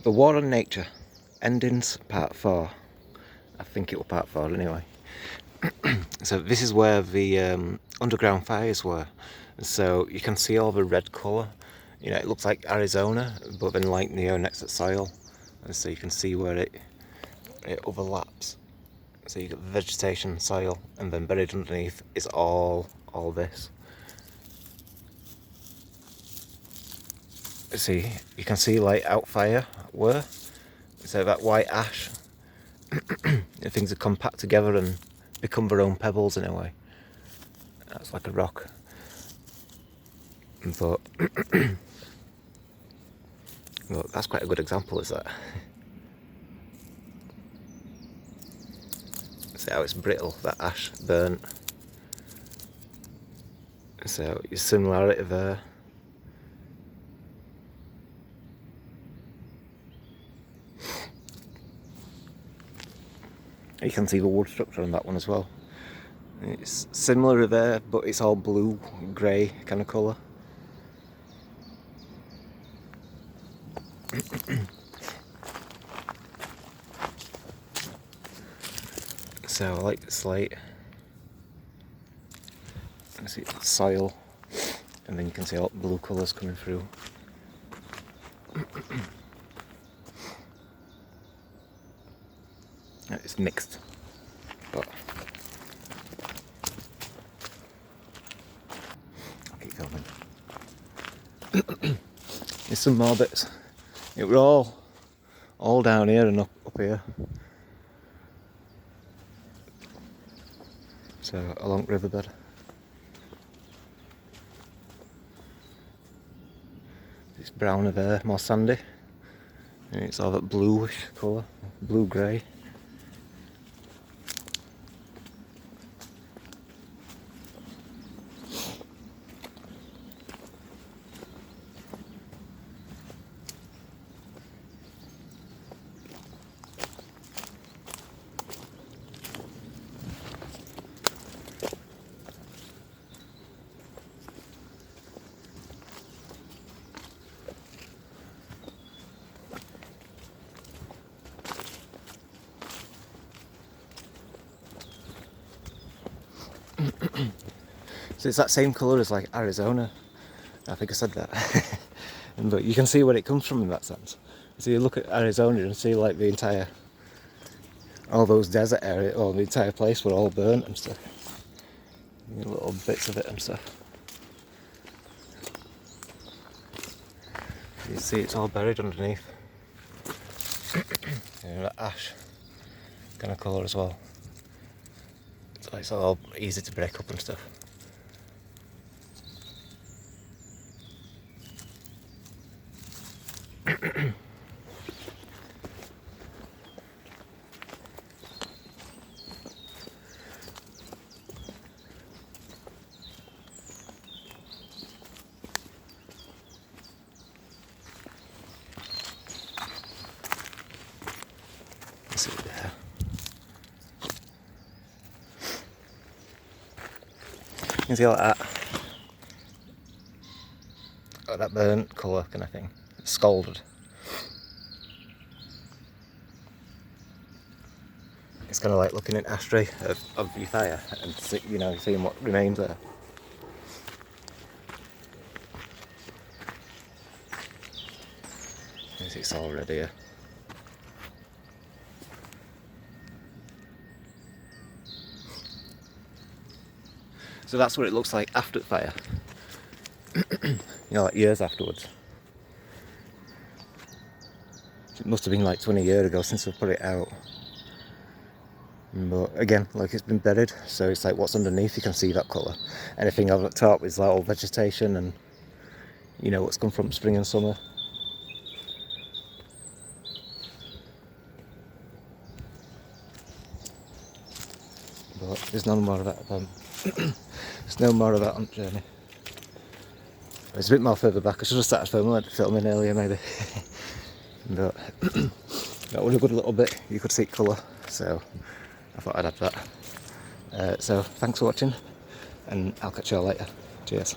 The War on Nature, Endings Part 4. I think it was Part 4 anyway. So this is where the underground fires were. So you can see all the red colour. You know, it looks like Arizona, but then like neonexate soil. And so you can see where it overlaps. So you get vegetation, soil, and then buried underneath is all this. See, you can see like out fire were. So that white ash, things are compact together and become their own pebbles in a way. That's like a rock. But well, that's quite a good example, is that? See how it's brittle, that ash burnt. So your similarity there. You can see the wood structure on that one as well. It's similar there, but it's all blue, grey kind of colour. So I like the slate. You can see soil, and then you can see all the blue colours coming through. It's mixed, but I'll keep filming. There's some more bits. It were all down here and up here. So along riverbed. It's browner there, more sandy. And it's all that bluish colour, blue-grey. So it's that same colour as like Arizona. I think I said that. But you can see where it comes from in that sense. So you look at Arizona and see like the entire, all those desert area, or the entire place were all burnt and stuff. Little bits of it and stuff. You see it's all buried underneath. That ash kind of colour as well. So it's all easy to break up and stuff. See there. You can see all that. Oh, that burnt colour kind of thing. It's scalded. It's kind of like looking at an ashtray of your fire and seeing what remains there. It's all red here. So that's what it looks like after the fire. Like years afterwards. It must have been like 20 years ago since I put it out. But again, like it's been buried, so it's like what's underneath, you can see that colour. Anything over the top is like all vegetation and what's come from spring and summer. But there's no more of that. There's no more of that on the journey. It's a bit more further back. I should have started filming earlier maybe. But that was a good little bit. You could see colour, so I thought I'd add that. So thanks for watching, and I'll catch you all later. Cheers.